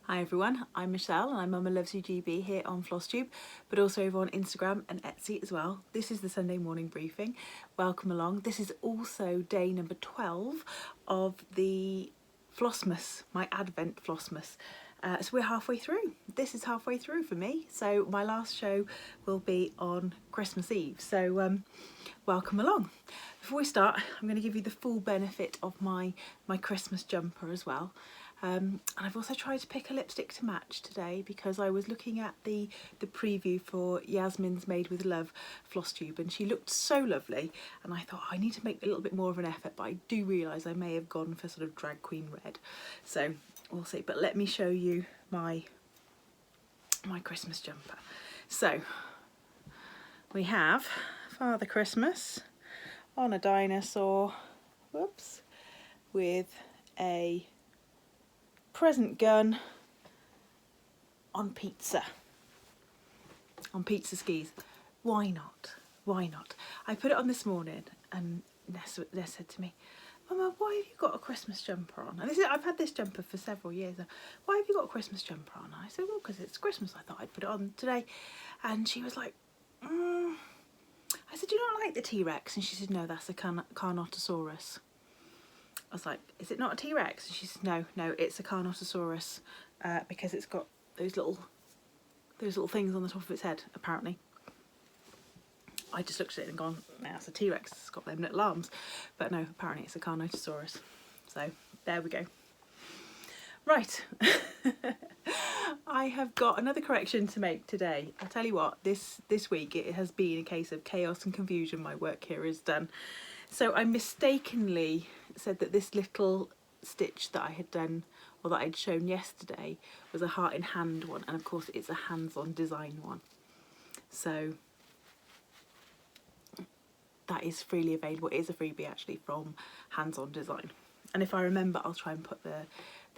Hi everyone, I'm Michelle and I'm Mama Loves You GB here on Flosstube, but also over on Instagram and Etsy as well. This is the Sunday morning briefing. Welcome along. This is also day number 12 of the FlossMas, my Advent FlossMas. So we're halfway through. This is halfway through for me. So my last show will be on Christmas Eve. So welcome along. Before we start, I'm going to give you the full benefit of my Christmas jumper as well. And I've also tried to pick a lipstick to match today because I was looking at the preview for Yasmin's Made with Love floss tube and she looked so lovely and I thought I need to make a little bit more of an effort, but I do realise I may have gone for sort of drag queen red, so we'll see. But let me show you my Christmas jumper. So we have Father Christmas on a dinosaur, whoops, with a present gun on pizza skis. Why not? Why not? I put it on this morning and Ness said to me, Mama, why have you got a Christmas jumper on? And I've had this jumper for several years. Why have you got a Christmas jumper on? And I said, well, because it's Christmas. I thought I'd put it on today. And she was like, I said, do you not like the T-Rex? And she said, no, that's a Carnotaurus. I was like, is it not a T-Rex? And she said, no, it's a Carnotaurus because it's got those little things on the top of its head, apparently. I just looked at it and gone, no, it's a T-Rex, it's got them little arms. But no, apparently it's a Carnotaurus. So there we go. Right. I have got another correction to make today. I'll tell you what, this week it has been a case of chaos and confusion. My work here is done. So I mistakenly said that this little stitch that I had done, or that I'd shown yesterday, was a heart in hand one, and of course it's a hands-on design one. So that is freely available. It is a freebie actually from Hands On Design, and if I remember I'll try and put the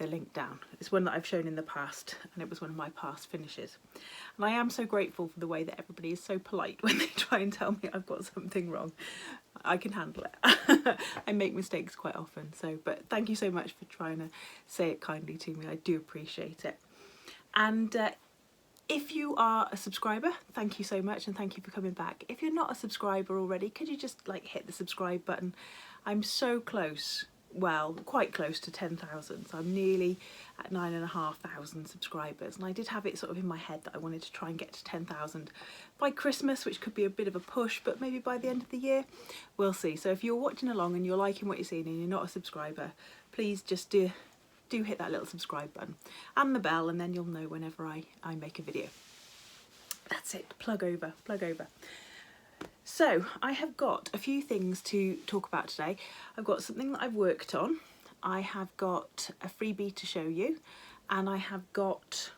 link down. It's one that I've shown in the past and it was one of my past finishes, and I am so grateful for the way that everybody is so polite when they try and tell me I've got something wrong. I can handle it. I make mistakes quite often, so but thank you so much for trying to say it kindly to me. I do appreciate it. And if you are a subscriber, thank you so much and thank you for coming back. If you're not a subscriber already, could you just like hit the subscribe button? I'm so close, well, quite close to 10,000, so I'm nearly at 9,500 subscribers, and I did have it sort of in my head that I wanted to try and get to 10,000 by Christmas, which could be a bit of a push, but maybe by the end of the year, we'll see. So if you're watching along and you're liking what you're seeing and you're not a subscriber, please just do hit that little subscribe button and the bell, and then you'll know whenever I make a video. That's it, plug over. So I have got a few things to talk about today. I've got something that I've worked on, I have got a freebie to show you, and I have got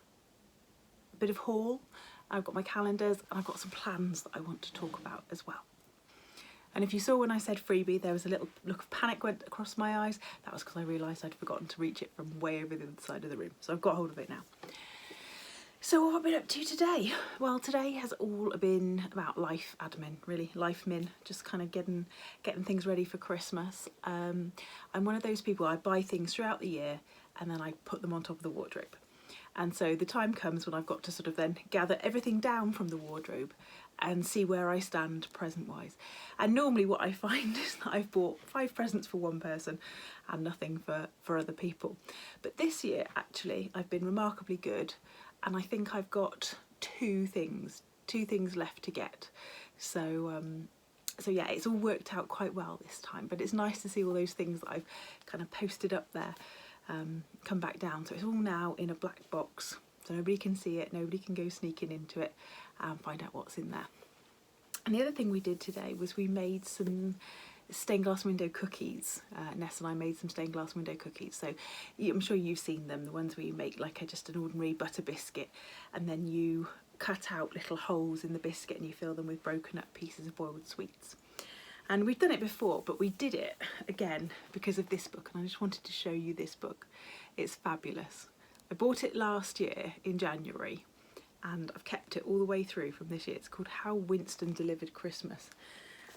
a bit of haul, I've got my calendars, and I've got some plans that I want to talk about as well. And if you saw when I said freebie, there was a little look of panic went across my eyes. That was because I realised I'd forgotten to reach it from way over the other side of the room. So I've got hold of it now. So what have I been up to today? Well, today has all been about life admin, really, life min, just kind of getting things ready for Christmas. I'm one of those people, I buy things throughout the year and then I put them on top of the wardrobe. And so the time comes when I've got to sort of then gather everything down from the wardrobe and see where I stand present-wise. And normally what I find is that I've bought 5 presents for one person and nothing for other people. But this year, actually, I've been remarkably good, and I think I've got two things left to get. So yeah, it's all worked out quite well this time, but it's nice to see all those things that I've kind of posted up there come back down. So it's all now in a black box, so nobody can see it, nobody can go sneaking into it and find out what's in there. And the other thing we did today was we made some stained glass window cookies. Ness and I made some stained glass window cookies. So I'm sure you've seen them, the ones where you make like just an ordinary butter biscuit and then you cut out little holes in the biscuit and you fill them with broken up pieces of boiled sweets. And we've done it before, but we did it again because of this book, and I just wanted to show you this book. It's fabulous. I bought it last year in January and I've kept it all the way through from this year. It's called How Winston Delivered Christmas,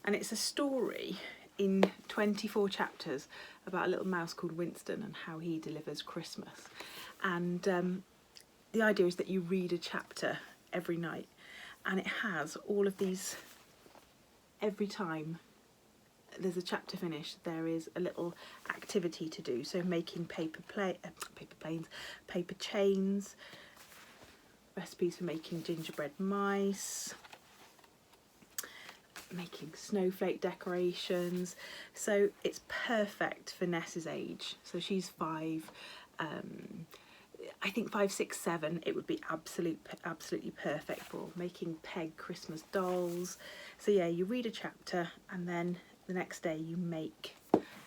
and it's a story in 24 chapters about a little mouse called Winston and how he delivers Christmas. And the idea is that you read a chapter every night, and it has all of these, every time there's a chapter finished there is a little activity to do. So making paper planes, paper chains, recipes for making gingerbread mice, making snowflake decorations. So it's perfect for Ness's age. So she's 5. I think 5, 6, 7 it would be absolutely perfect for making peg Christmas dolls. So yeah, you read a chapter and then the next day you make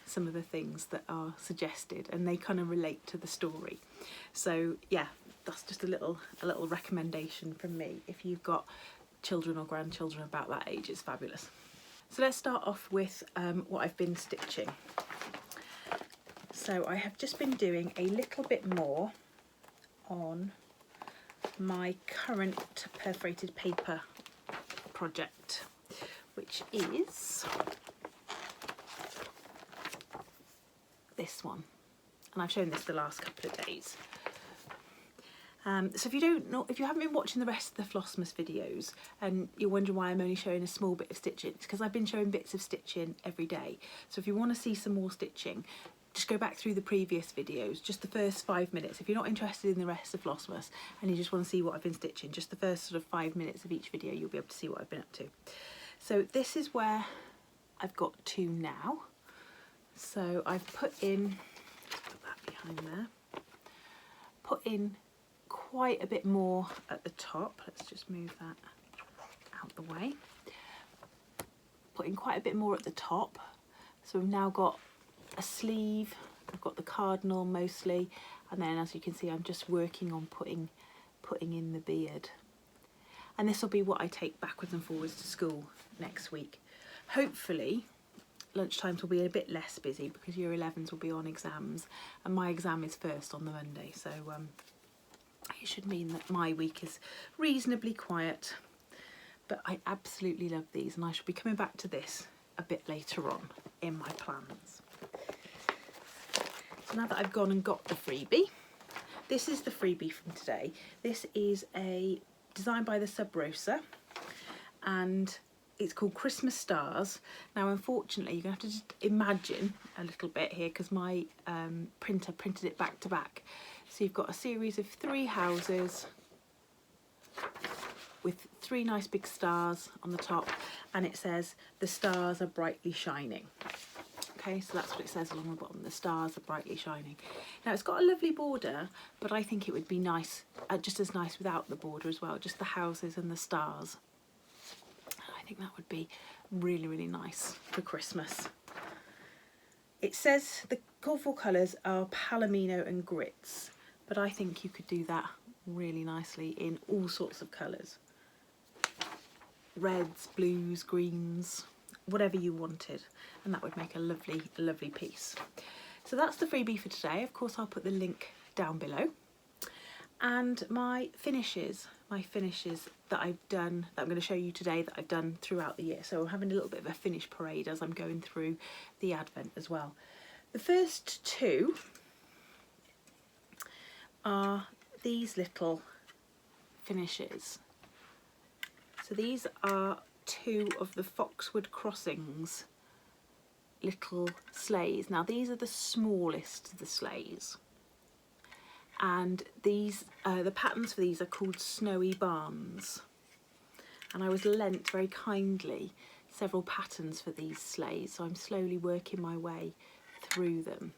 some of the things that are suggested, and they kind of relate to the story. So yeah, that's just a little recommendation from me. If you've got children or grandchildren about that age, it's fabulous. So let's start off with what I've been stitching. So I have just been doing a little bit more on my current perforated paper project, which is this one, and I've shown this the last couple of days. So if you don't know, if you haven't been watching the rest of the FlossMas videos and you're wondering why I'm only showing a small bit of stitching, it's because I've been showing bits of stitching every day. So if you want to see some more stitching, just go back through the previous videos, just the first 5 minutes. If you're not interested in the rest of FlossMas and you just want to see what I've been stitching, just the first sort of 5 minutes of each video, you'll be able to see what I've been up to. So this is where I've got to now. So I've put in, put that behind there, put in quite a bit more at the top. Let's just move that out the way. Put in quite a bit more at the top. So we've now got a sleeve, I've got the cardinal mostly, and then as you can see I'm just working on putting in the beard. And this will be what I take backwards and forwards to school next week. Hopefully lunchtimes will be a bit less busy because year 11s will be on exams, and my exam is first on the Monday, so it should mean that my week is reasonably quiet. But I absolutely love these, and I shall be coming back to this a bit later on in my plans. So now that I've gone and got the freebie, this is the freebie from today. This is a design by the SubRosa, and it's called Christmas Stars. Now unfortunately you're going to have to just imagine a little bit here because my printer printed it back to back. So you've got a series of 3 houses with 3 nice big stars on the top, and it says the stars are brightly shining. Okay, so that's what it says along the bottom, the stars are brightly shining. Now it's got a lovely border, but I think it would be nice, just as nice without the border as well, just the houses and the stars. I think that would be really, really nice for Christmas. It says the colourful colours are palomino and grits, but I think you could do that really nicely in all sorts of colours. Reds, blues, greens, whatever you wanted, and that would make a lovely, lovely piece. So that's the freebie for today. Of course I'll put the link down below. And my finishes that I've done, that I'm going to show you today, that I've done throughout the year. So I'm having a little bit of a finish parade as I'm going through the Advent as well. The first 2 are these little finishes. So these are 2 of the Foxwood Crossings little sleighs. Now these are the smallest of the sleighs, and these the patterns for these are called Snowy Barns, and I was lent very kindly several patterns for these sleighs, so I'm slowly working my way through them.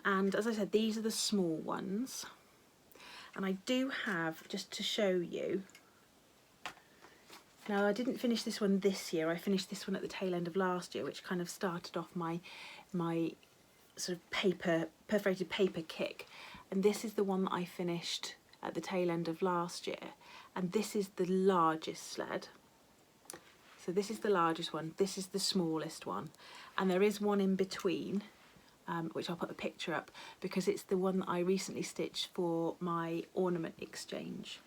And as I said, these are the small ones, and I do have, just to show you, now I didn't finish this one this year, I finished this one at the tail end of last year, which kind of started off my sort of perforated paper kick, and this is the one that I finished at the tail end of last year, and this is the largest sled. So this is the largest one, this is the smallest one, and there is one in between, which I'll put a picture up, because it's the one that I recently stitched for my ornament exchange.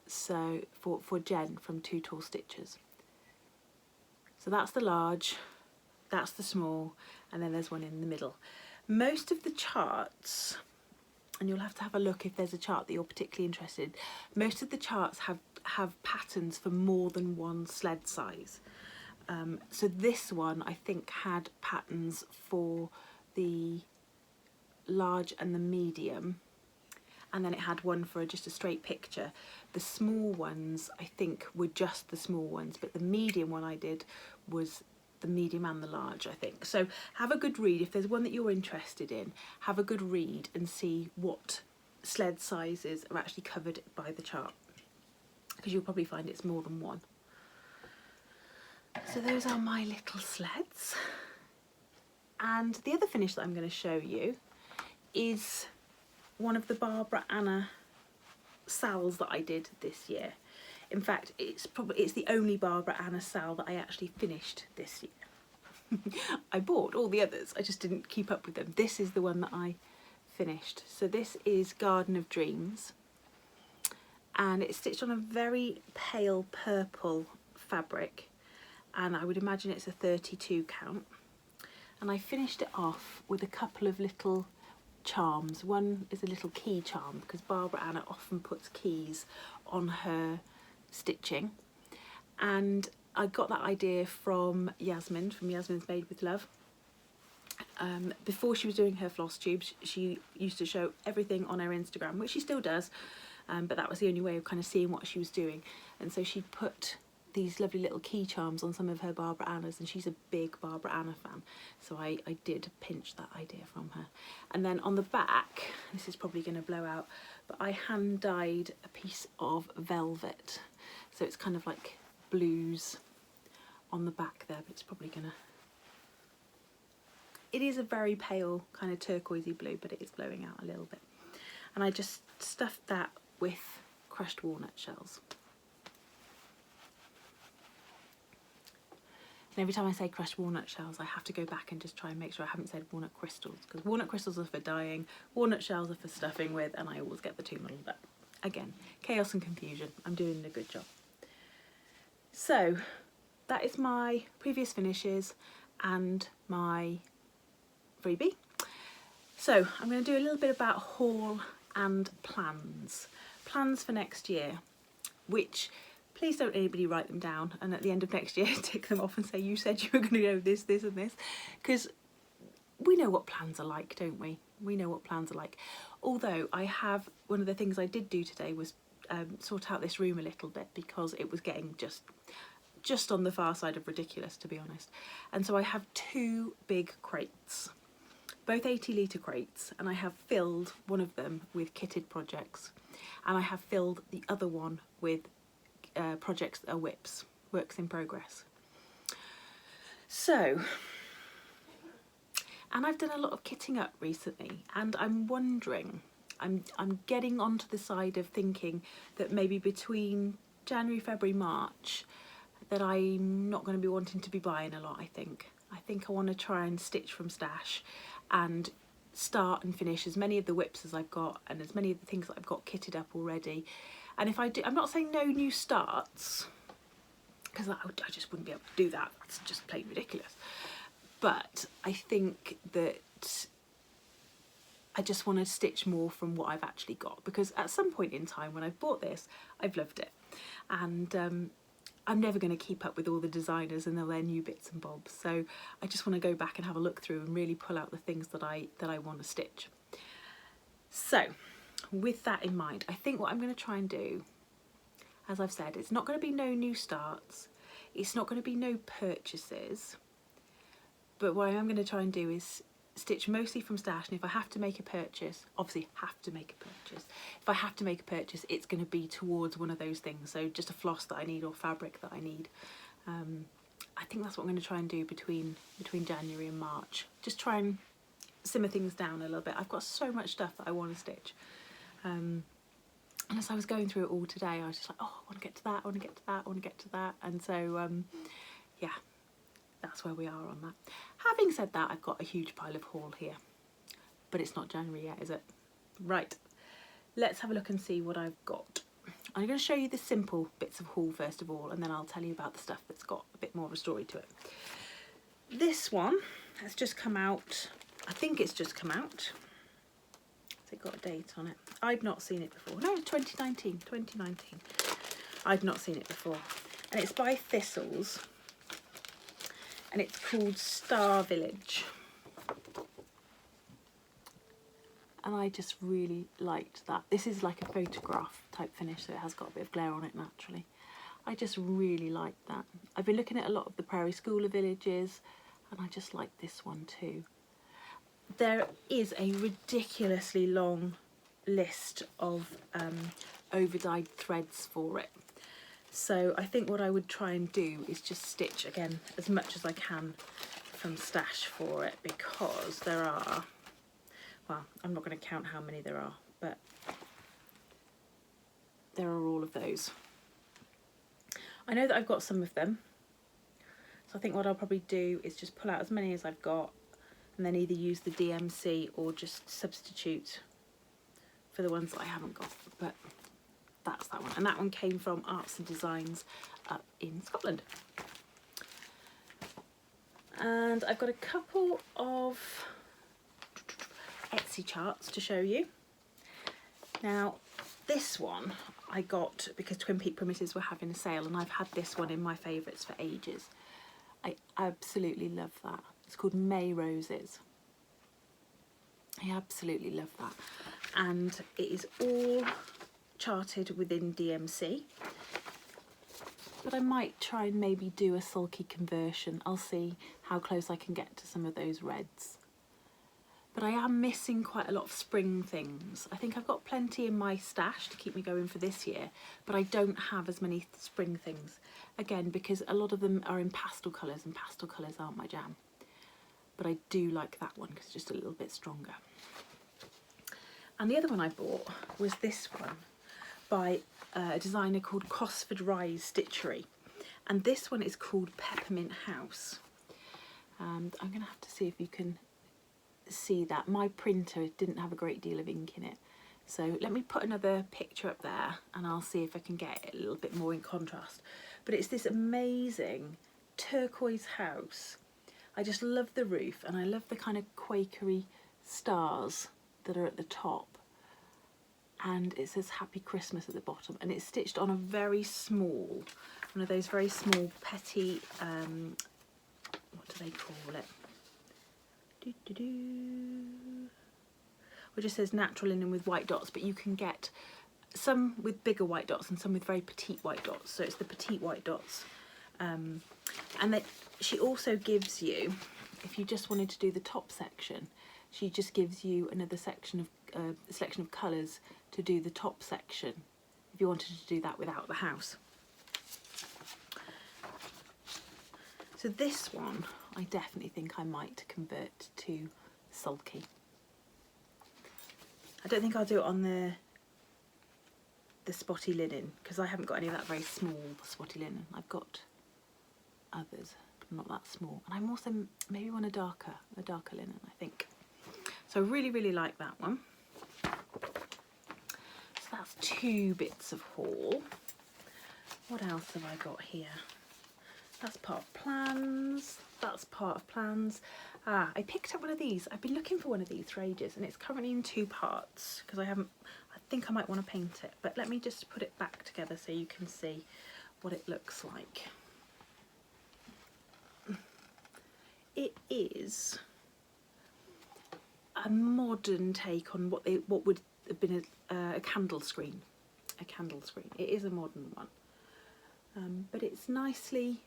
So for Jen from Two Tall Stitchers. So that's the large, that's the small, and then there's one in the middle. Most of the charts, and you'll have to have a look if there's a chart that you're particularly interested in, most of the charts have patterns for more than one sled size. So this one I think had patterns for the large and the medium, and then it had one for just a straight picture. The small ones I think were just the small ones, but the medium one I did was the medium and the large, I think. So have a good read. If there's one that you're interested in, have a good read and see what sled sizes are actually covered by the chart, because you'll probably find it's more than one. So those are my little sleds. And the other finish that I'm going to show you is one of the Barbara Anna sals that I did this year. In fact, it's the only Barbara Anna sal that I actually finished this year. I bought all the others, I just didn't keep up with them. This is the one that I finished. So this is Garden of Dreams, and it's stitched on a very pale purple fabric, and I would imagine it's a 32 count. And I finished it off with a couple of little charms. One is a little key charm, because Barbara Anna often puts keys on her stitching, and I got that idea from Yasmin, from Yasmin's Made with Love. Before she was doing her floss tubes, she used to show everything on her Instagram, which she still does, but that was the only way of kind of seeing what she was doing. And so she put these lovely little key charms on some of her Barbara Annas, and she's a big Barbara Anna fan, so I did pinch that idea from her. And then on the back, this is probably going to blow out, but I hand dyed a piece of velvet, so it's kind of like blues on the back there, but it's probably gonna, it is a very pale kind of turquoisey blue, but it is blowing out a little bit. And I just stuffed that with crushed walnut shells. And every time I say crushed walnut shells, I have to go back and just try and make sure I haven't said walnut crystals, because walnut crystals are for dyeing, walnut shells are for stuffing with, and I always get the two muddled up. Again, chaos and confusion. I'm doing a good job. So that is my previous finishes and my freebie. So I'm going to do a little bit about haul and plans. Plans for next year, which please don't anybody write them down and at the end of next year tick them off and say you said you were going to go this, this and this, because we know what plans are like, don't we? We know what plans are like. Although I have, one of the things I did do today was sort out this room a little bit, because it was getting just on the far side of ridiculous, to be honest. And so I have two big crates, both 80-litre crates, and I have filled one of them with kitted projects, and I have filled the other one with projects that are WIPs, works in progress. So, and I've done a lot of kitting up recently, and I'm wondering, I'm getting onto the side of thinking that maybe between January, February, March, that I'm not going to be wanting to be buying a lot. I think I want to try and stitch from stash and start and finish as many of the WIPs as I've got, and as many of the things that I've got kitted up already. And if I do, I'm not saying no new starts, because I just wouldn't be able to do that. That's just plain ridiculous. But I think that I just want to stitch more from what I've actually got, because at some point in time when I've bought this, I've loved it. And I'm never going to keep up with all the designers and all their new bits and bobs. So I just want to go back and have a look through and really pull out the things that I want to stitch. So with that in mind, I think what I'm going to try and do, as I've said, it's not going to be no new starts, it's not going to be no purchases, but what I am going to try and do is stitch mostly from stash. And if I have to make a purchase, obviously have to make a purchase, if I have to make a purchase, it's going to be towards one of those things, so just a floss that I need or fabric that I need. I think that's what I'm going to try and do between January and March, just try and simmer things down a little bit. I've got so much stuff that I want to stitch. And as I was going through it all today, I was just like, oh, I want to get to that, I want to get to that, I want to get to that. And so, yeah, that's where we are on that. Having said that, I've got a huge pile of haul here, but it's not January yet, is it? Right, let's have a look and see what I've got. I'm going to show you the simple bits of haul first of all, and then I'll tell you about the stuff that's got a bit more of a story to it. This one has just come out I think it's just come out. Has it got a date on it? I've not seen it before. No, 2019. I've not seen it before. And it's by Thistles. And it's called Star Village. And I just really liked that. This is like a photograph type finish, so it has got a bit of glare on it naturally. I just really like that. I've been looking at a lot of the Prairie Schooler villages, and I just like this one too. There is a ridiculously long list of over-dyed threads for it. So I think what I would try and do is just stitch, again, as much as I can from stash for it, because there are, well, I'm not going to count how many there are, but there are all of those. I know that I've got some of them, so I think what I'll probably do is just pull out as many as I've got and then either use the DMC or just substitute for the ones that I haven't got. But that's that one, and that one came from Arts and Designs up in Scotland. And I've got a couple of Etsy charts to show you. Now this one I got because Twin Peak Primitives were having a sale, and I've had this one in my favourites for ages. I absolutely love that. It's called May Roses. I absolutely love that. And it is all charted within DMC. But I might try and maybe do a sulky conversion. I'll see how close I can get to some of those reds. But I am missing quite a lot of spring things. I think I've got plenty in my stash to keep me going for this year, but I don't have as many spring things. Again, because a lot of them are in pastel colours, and pastel colours aren't my jam. But I do like that one because it's just a little bit stronger. And the other one I bought was this one by a designer called Cosford Stitchery. And this one is called Peppermint House. And I'm going to have to see if you can see that. My printer didn't have a great deal of ink in it, so let me put another picture up there and I'll see if I can get it a little bit more in contrast. But it's this amazing turquoise house. I just love the roof, and I love the kind of Quakery stars that are at the top, and it says Happy Christmas at the bottom, and it's stitched on a very small, one of those very small petty, what do they call it? It just says natural linen with white dots, but you can get some with bigger white dots and some with very petite white dots, so it's the petite white dots. And then she also gives you, if you just wanted to do the top section, she just gives you another section of selection of colours to do the top section if you wanted to do that without the house. So this one I definitely think I might convert to sulky. I don't think I'll do it on the spotty linen, because I haven't got any of that very small spotty linen. I've got others, but not that small. And I'm also maybe want a darker linen, I think. So I really, really like that one. So that's 2 bits of haul. What else have I got here? That's part of plans. That's part of plans. Ah, I picked up one of these. I've been looking for one of these for ages, and it's currently in 2 parts because I think I might want to paint it. But let me just put it back together so you can see what it looks like. It is a modern take on what would have been a candle screen. A candle screen. It is a modern one, but it's nicely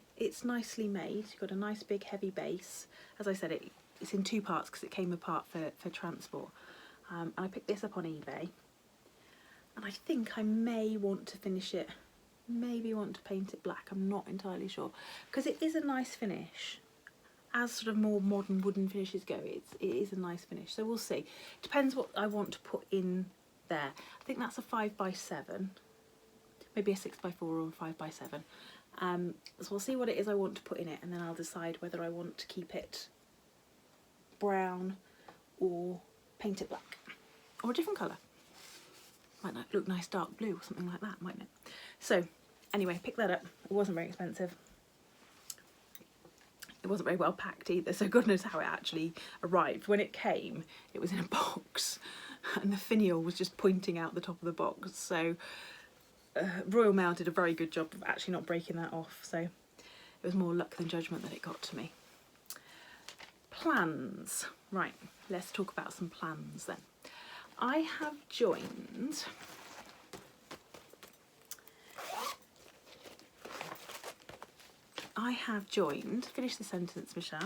made. You've got a nice big heavy base. As I said, it's in 2 parts because it came apart for transport. And I picked this up on eBay, and I think I may want to finish it, maybe want to paint it black. I'm not entirely sure, because it is a nice finish. As sort of more modern wooden finishes go, it is a nice finish. So we'll see. Depends what I want to put in there. I think that's a 5x7, maybe a 6x4 or a 5x7. So we'll see what it is I want to put in it, and then I'll decide whether I want to keep it brown or paint it black or a different colour. Might look nice dark blue or something like that, mightn't it? So anyway, pick that up. It wasn't very expensive. It wasn't very well packed either, so God knows how it actually arrived. When it came, it was in a box and the finial was just pointing out the top of the box. So Royal Mail did a very good job of actually not breaking that off. So it was more luck than judgment that it got to me. Plans. Right, let's talk about some plans then. I have joined finish the sentence, Michelle.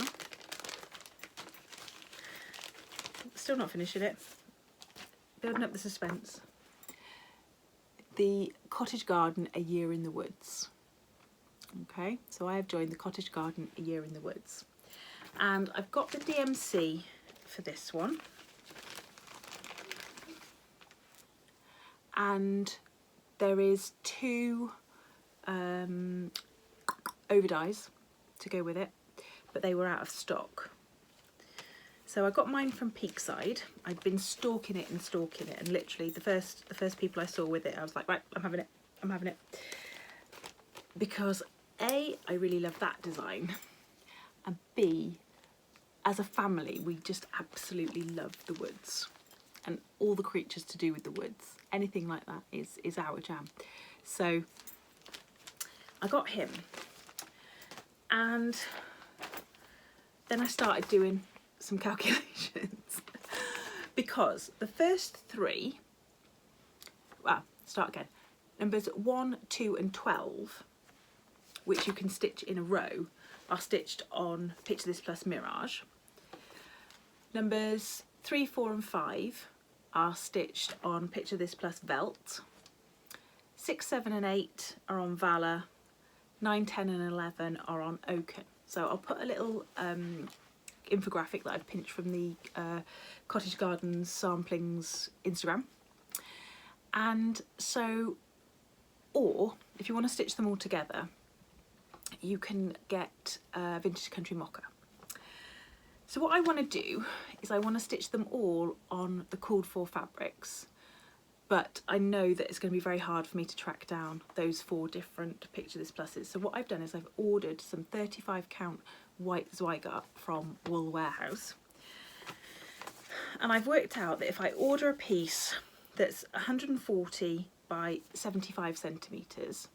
Still not finishing it. Building up the suspense. The Cottage Garden, A Year in the Woods. Okay, so I have joined the Cottage Garden, A Year in the Woods. And I've got the DMC for this one. And there is 2 overdyes to go with it, but they were out of stock. So I got mine from Peakside. I'd been stalking it, and literally the first people I saw with it, I was like, right, I'm having it. Because A, I really love that design, and B, as a family, we just absolutely love the woods and all the creatures to do with the woods. Anything like that is our jam. So I got him, and then I started doing some calculations because the first 3, numbers 1, 2 and 12, which you can stitch in a row, are stitched on Picture This Plus Mirage. Numbers 3, 4 and 5 are stitched on Picture This Plus Velt. 6, 7 and 8 are on Valor. 9, 10 and 11 are on Oaken. So I'll put a little infographic that I've pinched from the Cottage Gardens Samplings Instagram. And so, or if you want to stitch them all together, you can get Vintage Country Mocha. So what I want to do is I want to stitch them all on the called for fabrics, but I know that it's going to be very hard for me to track down those 4 different Picture This Pluses. So what I've done is I've ordered some 35 count white Zweigart from Wool Warehouse, and I've worked out that if I order a piece that's 140 by 75 centimetres,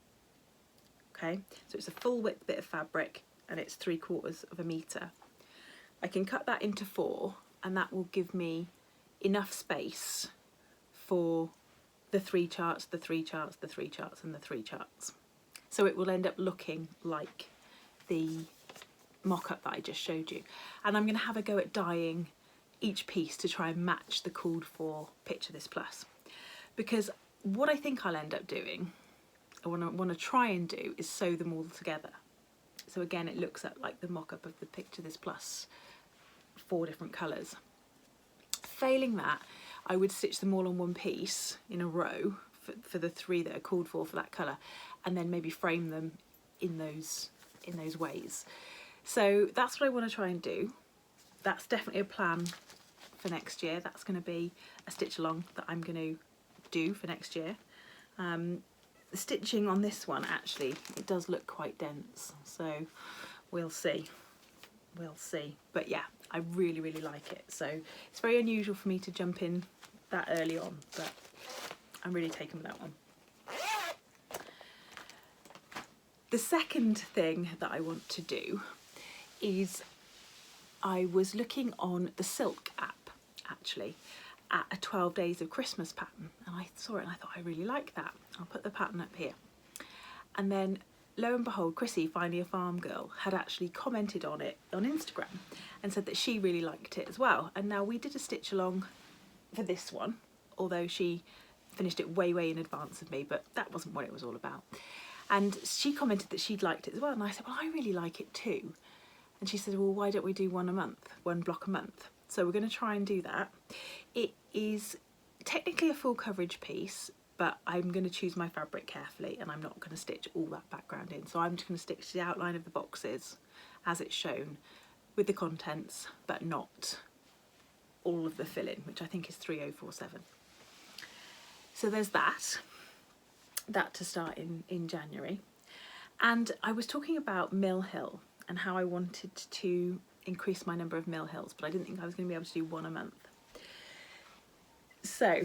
okay, so it's a full width bit of fabric and it's 3/4 of a metre, I can cut that into 4, and that will give me enough space for the 3 charts, the 3 charts, the 3 charts and the 3 charts. So it will end up looking like the mock-up that I just showed you. And I'm going to have a go at dyeing each piece to try and match the called for Picture This Plus. Because what I think I'll end up doing, I want to try and do, is sew them all together. So again, it looks like the mock-up of the Picture This Plus 4 different colours. Failing that, I would stitch them all on one piece in a row for the 3 that are called for that colour, and then maybe frame them in those ways. So that's what I want to try and do. That's definitely a plan for next year. That's going to be a stitch along that I'm going to do for next year. The stitching on this one, actually, it does look quite dense, so we'll see. But yeah, I really like it. So it's very unusual for me to jump in that early on, but I'm really taken with that one. The second thing that I want to do is, I was looking on the Silk app actually at a 12 Days of Christmas pattern, and I saw it and I thought I really like that. I'll put the pattern up here. And then lo and behold, Chrissy, Finally a Farm Girl, had actually commented on it on Instagram and said that she really liked it as well. And now we did a stitch along for this one, although she finished it way in advance of me, but that wasn't what it was all about. And she commented that she'd liked it as well, and I said, well, I really like it too. And she said, well, why don't we do one block a month? So we're going to try and do that. It is technically a full coverage piece, but I'm going to choose my fabric carefully, and I'm not going to stitch all that background in. So I'm just going to stitch the outline of the boxes as it's shown with the contents, but not all of the fill-in, which I think is 3047. So there's that to start in January. And I was talking about Mill Hill and how I wanted to increase my number of mill hills, but I didn't think I was going to be able to do one a month. So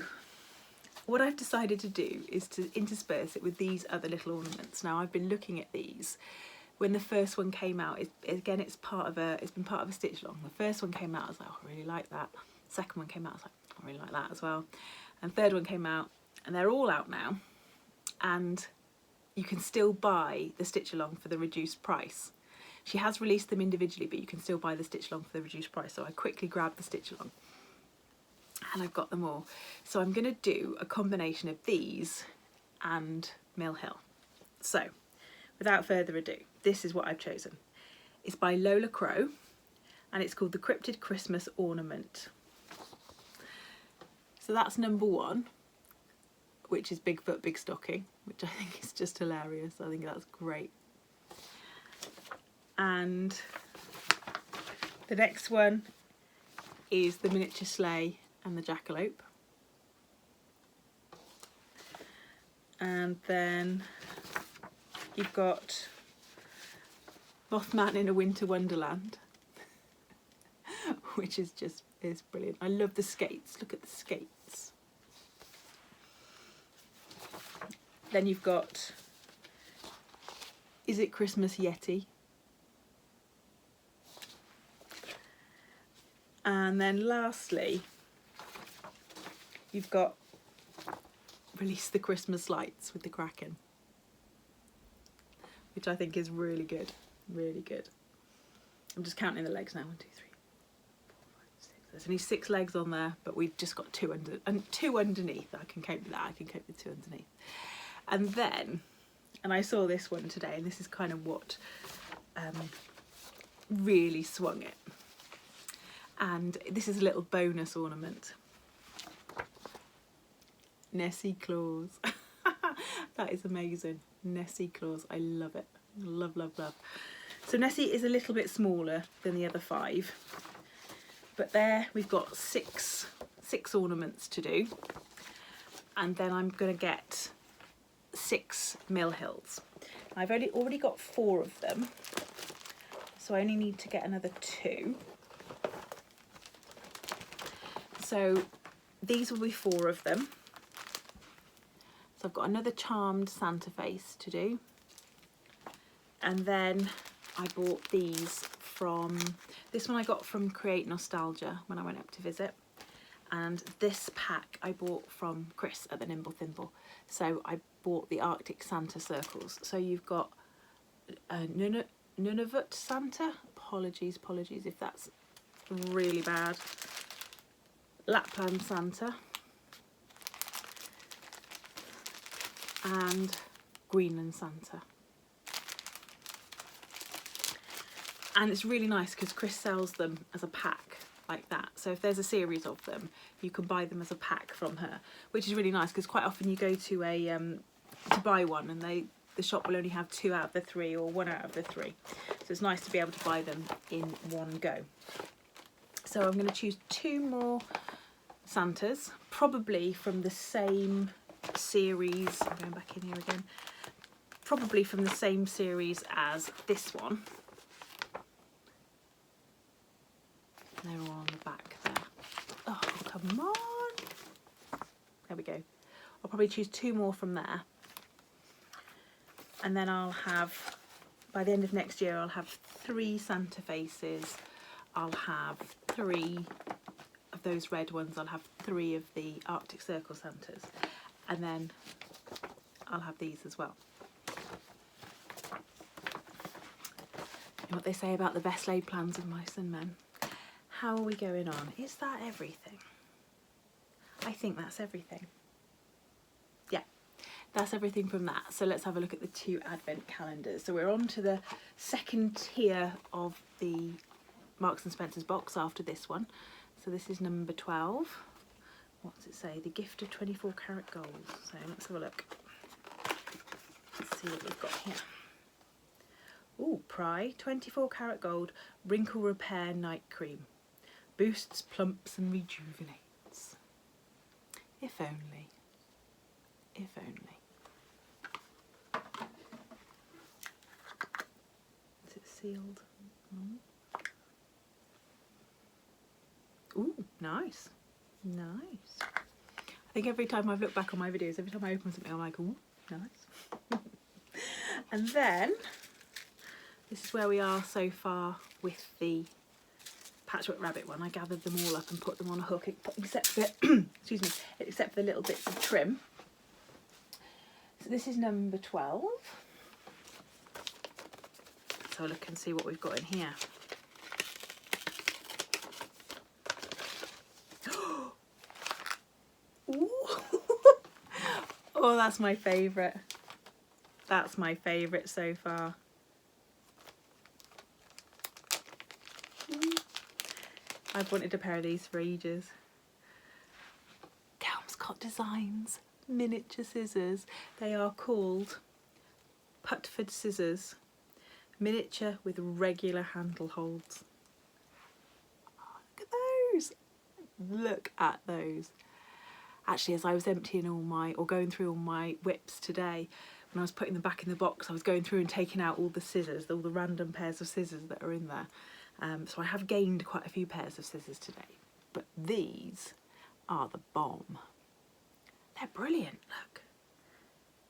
what I've decided to do is to intersperse it with these other little ornaments. Now I've been looking at these. When the first one came out, it's been part of a stitch along. The first one came out, I was like, oh, I really like that. Second one came out, I was like, I really like that as well. And third one came out, and they're all out now. And you can still buy the stitch along for the reduced price. She has released them individually, but you can still buy the stitch along for the reduced price. So I quickly grabbed the stitch along, and I've got them all. So I'm going to do a combination of these and Mill Hill. So without further ado, this is what I've chosen. It's by Lola, and it's called the Cryptid Christmas Ornament. So that's number one, which is Bigfoot Big Stocking, which I think is just hilarious. I think that's great. And the next one is the miniature sleigh and the jackalope. And then you've got Mothman in a Winter Wonderland, which is brilliant. I love the skates. Look at the skates. Then you've got Is It Christmas Yeti? And then lastly, you've got Release the Christmas Lights with the Kraken, which I think is really good, really good. I'm just counting the legs now. 1, 2, 3, 4, 5, 6. There's only 6 legs on there, but we've just got 2 underneath. I can cope with that. I can cope with 2 underneath. And then, and I saw this one today, and this is kind of what really swung it. And this is a little bonus ornament. Nessie Claus. That is amazing. Nessie Claus. I love it. Love, love, love. So Nessie is a little bit smaller than the other 5. But there we've got six ornaments to do. And then I'm going to get 6 Mill Hills. I've already got 4 of them. So I only need to get another 2. So these will be 4 of them. So I've got another charmed Santa face to do. And then I bought these from, this one I got from Create Nostalgia when I went up to visit. And this pack I bought from Chris at the Nimble Thimble. So I bought the Arctic Santa circles. So you've got Nunavut Santa, apologies if that's really bad. Lapland Santa and Greenland Santa. And it's really nice because Chris sells them as a pack like that. So if there's a series of them, you can buy them as a pack from her, which is really nice because quite often you go to a to buy one and the shop will only have 2 out of the 3 or 1 out of the 3. So it's nice to be able to buy them in one go. So I'm going to choose 2 more Santas, probably from the same series. I'm going back in here again. Probably from the same series as this one. They're all on the back there. Oh, come on. There we go. I'll probably choose 2 more from there. And then I'll have, by the end of next year, I'll have 3 Santa faces. I'll have 3 of those red ones. I'll have 3 of the Arctic Circle Santas. And then I'll have these as well. You know what they say about the best laid plans of mice and men? How are we going on? Is that everything? I think that's everything. Yeah, that's everything from that. So let's have a look at the 2 advent calendars. So we're on to the second tier of the Marks and Spencer's box after this one. So this is number 12. What does it say? The Gift of 24 Karat Gold. So let's have a look. Let's see what we've got here. Ooh, Pry 24 Karat Gold Wrinkle Repair Night Cream. Boosts, plumps and rejuvenates. If only. If only. Is it sealed? Ooh, nice. Nice. I think every time I've looked back on my videos, every time I open something, I'm like, ooh, nice. And then, this is where we are so far with the patchwork rabbit one. I gathered them all up and put them on a hook, except for, excuse me, except for the little bits of trim. So this is number 12. So I'll look and see what we've got in here. Ooh. Oh, that's my favourite. That's my favourite so far. I've wanted a pair of these for ages. Kelmscott Designs miniature scissors. They are called Putford scissors. Miniature with regular handle holds. Oh, look at those. Look at those. Actually, as I was emptying all my, or going through all my whips today, when I was putting them back in the box, I was going through and taking out all the scissors, all the random pairs of scissors that are in there. So I have gained quite a few pairs of scissors today, but these are the bomb. They're brilliant, look.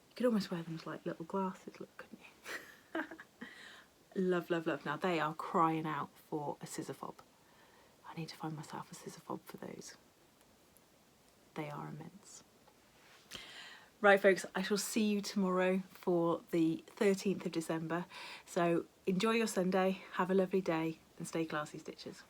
You could almost wear them as like little glasses, look, couldn't you? Love, love, love. Now they are crying out for a scissor fob. I need to find myself a scissor fob for those. They are immense. Right folks, I shall see you tomorrow for the 13th of December. So enjoy your Sunday, have a lovely day and stay classy, stitchers.